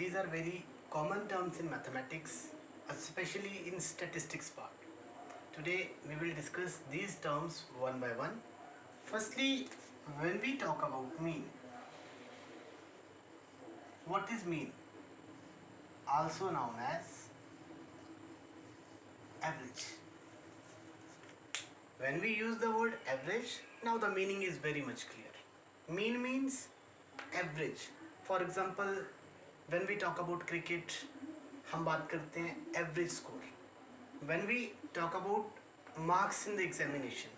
these are very common terms in mathematics, especially in statistics part. Today we will discuss these terms one by one. Firstly, when we talk about mean, what is mean? Also known as average. When we use the word average, now the meaning is very much clear. Mean means average. For example, when we talk about cricket, हम बात करते हैं average score. When we talk about marks in the examination,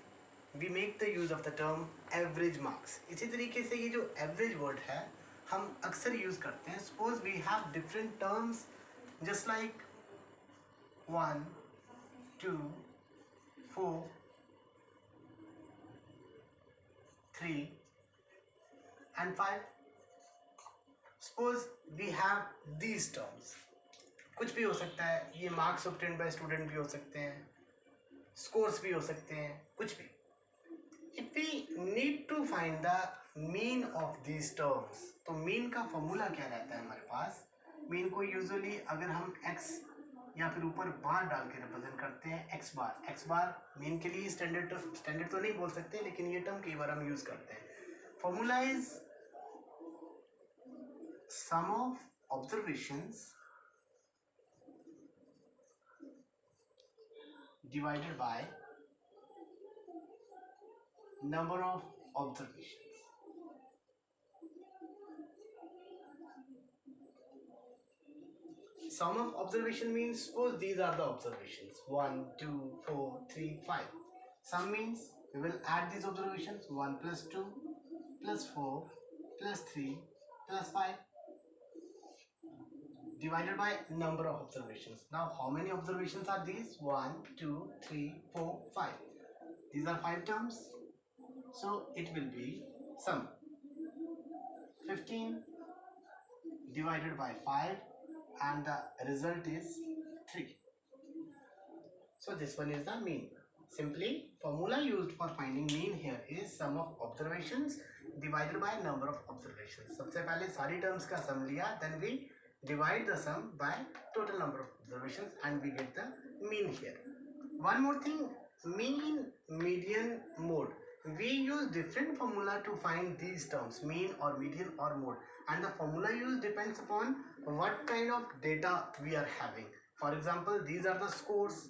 we make the use of the term average marks. इसी तरीके से ये जो average word है हम अक्सर use करते हैं. Suppose we have different terms just like 1, 2, 4, 3 and 5. Suppose we have these terms. कुछ भी हो सकता है, ये मार्क्स ऑब्टेन्ड बाय स्टूडेंट भी हो सकते हैं, स्कोर्स भी हो सकते हैं, कुछ भी. If we need to find the mean of these terms, तो मीन का फॉर्मूला क्या रहता है हमारे पास? मीन को यूजुअली अगर हम एक्स या फिर ऊपर बार डाल के रिप्रेजेंट करते हैं, एक्स बार मीन के लिए स्टैंडर्ड तो नहीं बोल सकते, लेकिन ये टर्म कई बार हम यूज करते हैं. Formula is sum of observations divided by number of observations. Sum of observation means suppose these are the observations 1, 2, 4, 3, 5. Sum means we will add these observations 1 plus 2 plus 4 plus 3 plus 5 divided by number of observations. Now how many observations are these? 1, 2, 3, 4, 5. These are 5 terms. So it will be sum 15 divided by 5 and the result is 3. So this one is the mean. Simply formula used for finding mean here is sum of observations divided by number of observations. सबसे पहले सारी terms का sum लिया, then we divide the sum by total number of observations and we get the mean here. One more thing, mean, median, mode. We use different formula to find these terms, mean or median or mode, and the formula used depends upon what kind of data we are having. For example, these are the scores.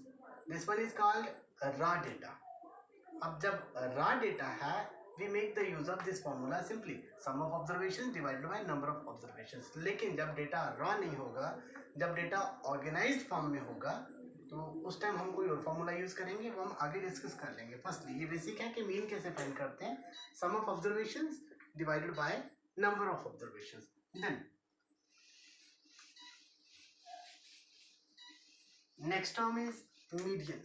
This one is called raw data. अब जब raw data है, we make the use of this formula simply sum of observations divided by number of observations. लेकिन जब data raw नहीं होगा, जब data organized form में होगा, तो उस टाइम हम कोई और फॉर्मूला यूज करेंगे, वो हम आगे डिस्कस कर लेंगे. फर्स्टली ये बेसिक है कि मीन कैसे फाइंड करते हैं, sum of observations divided by number of observations. Then next term is median.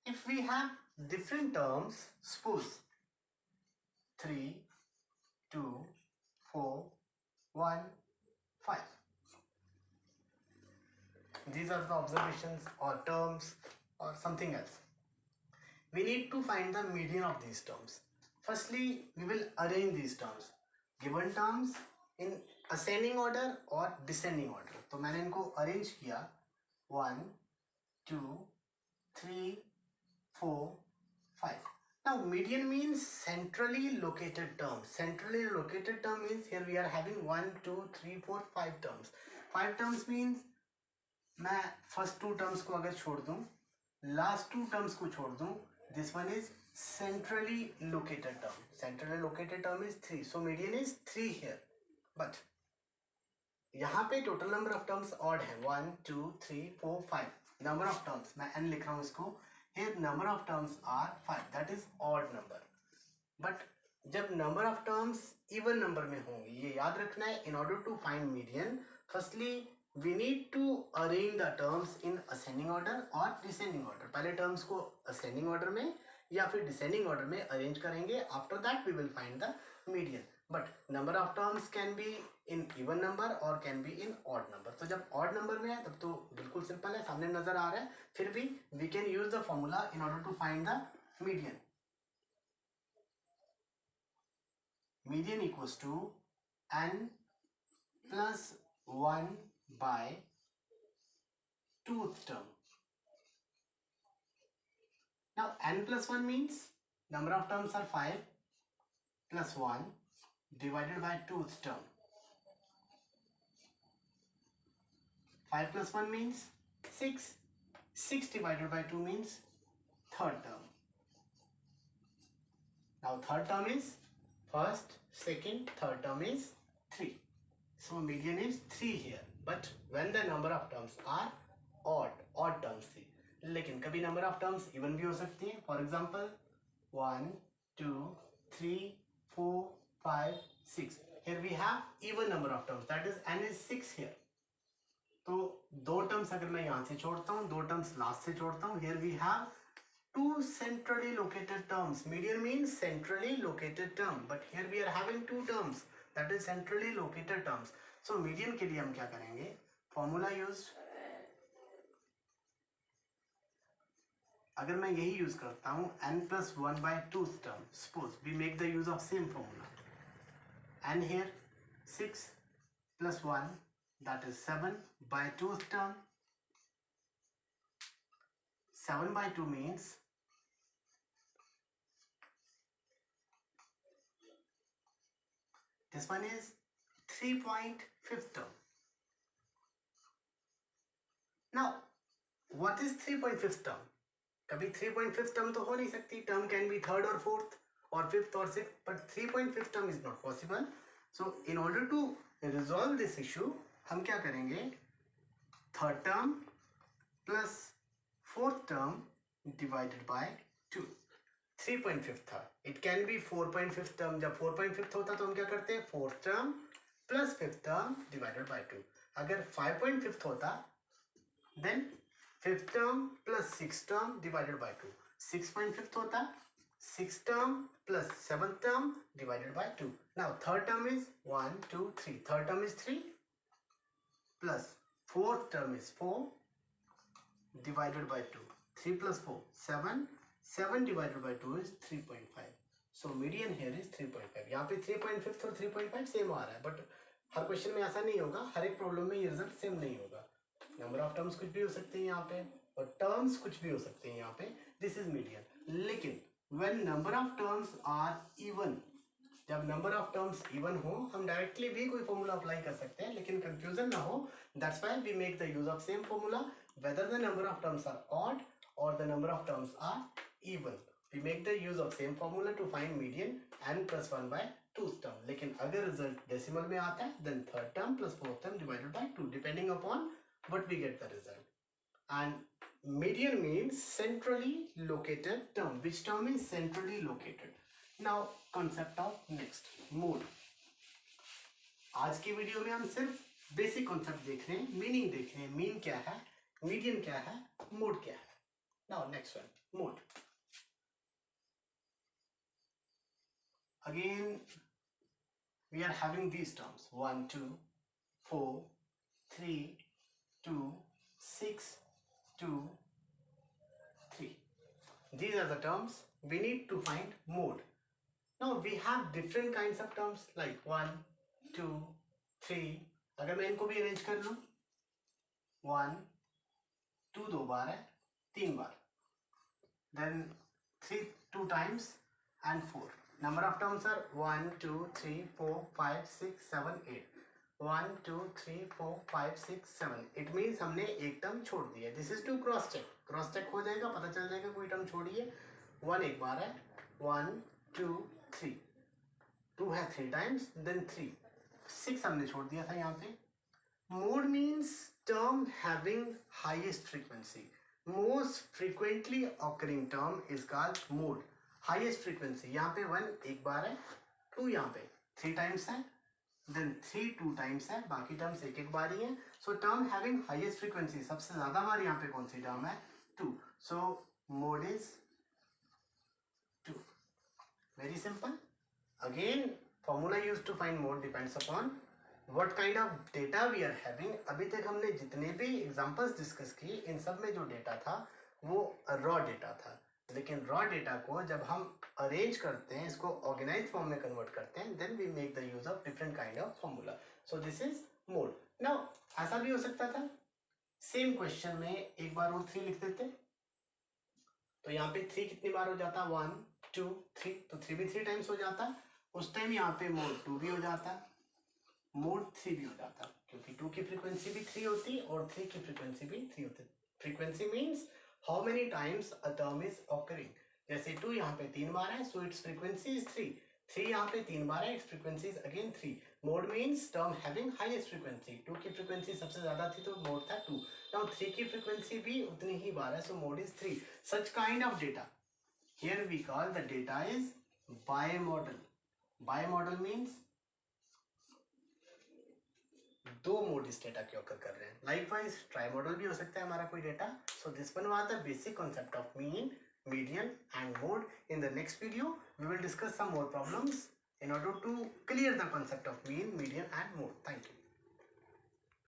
If we have different terms, suppose 3, 2, 4, 1, 5. These are the observations or terms or something else. We need to find the median of these terms. Firstly, we will arrange these terms. Given terms in ascending order or descending order. तो मैंने इनको arrange किया 1, 2, 3, 4, 5. Now median means centrally located term. Centrally located term means here we are having 1, 2, 3, 4, 5 terms. 5 terms means मैं first 2 terms को अगर छोड़ दूं, last 2 terms को छोड़ दूं, this one is centrally located term. Centrally located term is 3, so median is 3 here. But यहाँ पे total number of terms odd है 1, 2, 3, 4, 5. नंबर ऑफ टर्म्स मैं n लिख रहा हूँ इसको. Here number of terms are 5, that is odd number. But जब number of terms even number में होंगे, ये याद रखना है. In order to find median, firstly we need to arrange the terms in ascending order or descending order. पहले terms को ascending order में या फिर descending order में arrange करेंगे. After that we will find the median. But number of terms can be in even number or can be in odd number. तो जब odd number में है तब तो बिल्कुल simple है, सामने नजर आ रहा है. फिर भी we can use the formula in order to find the median. median equals to n plus 1 by 2th term. Now n plus 1 means number of terms are 5 plus 1 divided by 2th term. 5 plus 1 means 6. 6 divided by 2 means third term. Now third term is first, second, third term is 3. So median is 3 here. But when the number of terms are odd terms थी. लेकिन कभी number of terms even भी हो सकती है. For example, 1, 2, 3, 4, 5, 6. Here we have even number of terms. That is n is 6 here. तो दो terms अगर मैं यहाँ से छोड़ता हूँ, दो terms last से छोड़ता हूँ. Here we have two centrally located terms. Median means centrally located term. But here we are having two terms. That is centrally located terms. So median के लिए हम क्या करेंगे? Formula used. अगर मैं यही यूज करता हूँ n plus 1 by 2th term, suppose we make the use of same formula. n here 6 plus 1, that is 7 by 2th term. 7 by 2 means this one is 3.5th term. Now what is 3.5th term? कभी 3.5th term तो हो नहीं सकती. Term can be third or fourth or fifth or sixth, but 3.5th term is not possible. So in order to resolve this issue, हम क्या करेंगे? Third term plus fourth term divided by 2. 3.5th था. It can be 4.5th term. जब 4.5th होता तो हम क्या करते हैं? Fourth term plus fifth term divided by 2. अगर 5.5th होता then fifth term plus sixth term divided by 2. 6.5th होता sixth term plus seventh term divided by 2. Now third term is 1, 2, 3. Third term is 3 plus fourth term is 4 divided by 2. 3 plus 4, 7. 7 divided by 2 is 3.5. So median here is 3.5. यहाँ पे 3.5 और 3.5 same आ रहा है, but her question में ऐसा नहीं होगा. हर एक प्रॉब्लम में ये रिजल्ट सेम नहीं होगा. नंबर ऑफ टर्म्स कुछ भी हो सकते हैं यहाँ पे और टर्म्स कुछ भी हो सकते हैं यहाँ पे. This is median. लेकिन when number of terms are even, जब नंबर ऑफ टर्म्स इवन हो हम डायरेक्टली भी कोई फॉर्मूला अप्लाई कर सकते हैं, लेकिन कंफ्यूजन ना हो. That's why we make the use of same formula whether the number of terms are odd और the number of terms are even. We make the use of same formula to find median n plus 1 by 2th term. लेकिन अगर result decimal में आता है then third term plus fourth term divided by 2 depending upon what we get the result. And median means centrally located term. Which term is centrally located? Now concept of next mode. आज की video में हम सिर्फ basic concept देख रहे हैं, meaning देख रहे हैं. मीन क्या है, मीडियन क्या है, मोड क्या है. Now next one, mode. Again we are having these terms 1, 2, 4, 3, 2, 6, 2, 3. These are the terms. We need to find mode. Now we have different kinds of terms like 1, 2, 3. अगर मैं इनको भी अरेंज कर लूँ 1, 2 दो बार है, 3 बार, then 3 2 times and 4. Number of terms are 1, 2, 3, 4, 5, 6, 7, 8. 1, 2, 3, 4, 5, 6, 7. It means हमने एक टर्म छोड़ दिया. This is to cross check. Cross check हो जाएगा, पता चल जाएगा कोई टर्म छोड़िए. 1 एक बार है, 1, 2, 3. 2 है 3 टाइम्स, देन 3. 6 हमने छोड़ दिया था यहाँ पे. Mode means term having highest frequency. Most frequently occurring term is called mode. Highest frequency यहाँ पे 1 एक बार है, 2 यहाँ पे 3 टाइम्स है, then 3 2 टाइम्स है, बाकी टर्म्स एक एक बार ही है. सो टर्म हैविंग हाईएस्ट फ्रीक्वेंसी, सबसे ज्यादा बार यहाँ पे कौन सी टर्म है, 2. So mode is 2. Very simple. Again formula use to find mode depends upon what kind of data we are having. अभी तक हमने जितने भी एग्जांपल्स डिस्कस किए इन सब में जो डेटा था वो रॉ डेटा था. लेकिन रॉ डेटा को जब हम अरेंज करते हैं, इसको ऑर्गेनाइज फॉर्म में कन्वर्ट करते हैं, then we make the use of different kind of formula. So this is mode. Now ऐसा भी हो सकता था, सेम क्वेश्चन में एक बार और 3 लिख देते, तो यहाँ पे 3 कितनी बार हो जाता, 1 2 3, तो 3 भी 3 टाइम्स हो जाता. उस टाइम यहाँ पे मोड 2 भी हो जाता, मोड 3 भी हो जाता, क्योंकि 2 की फ्रीक्वेंसी भी 3 होती और 3 की फ्रीक्वेंसी भी 3 होती. Frequency means how many times a term is occurring. जैसे 2 यहाँ पे 3 बार है, सो इट्स फ्रीक्वेंसी इज 3. 3 यहाँ पे 3 बार है, it's frequency is again 3. Mode means term having highest frequency. 2 की फ्रीक्वेंसी सबसे ज्यादा थी तो मोड था 2. नाउ 3 की फ्रीक्वेंसी भी उतनी ही बार है, सो mode is 3. Such kind of data here we call the data is bimodal. Bimodal means दो मोड इस डेटा के ऑकर कर रहे हैं. लाइकवाइज ट्राइमोडल भी हो सकता है हमारा कोई data. So this one was the basic concept of mean, median and mode. In the next video we will discuss some more problems in order to clear the concept of mean, median and mode. Thank you.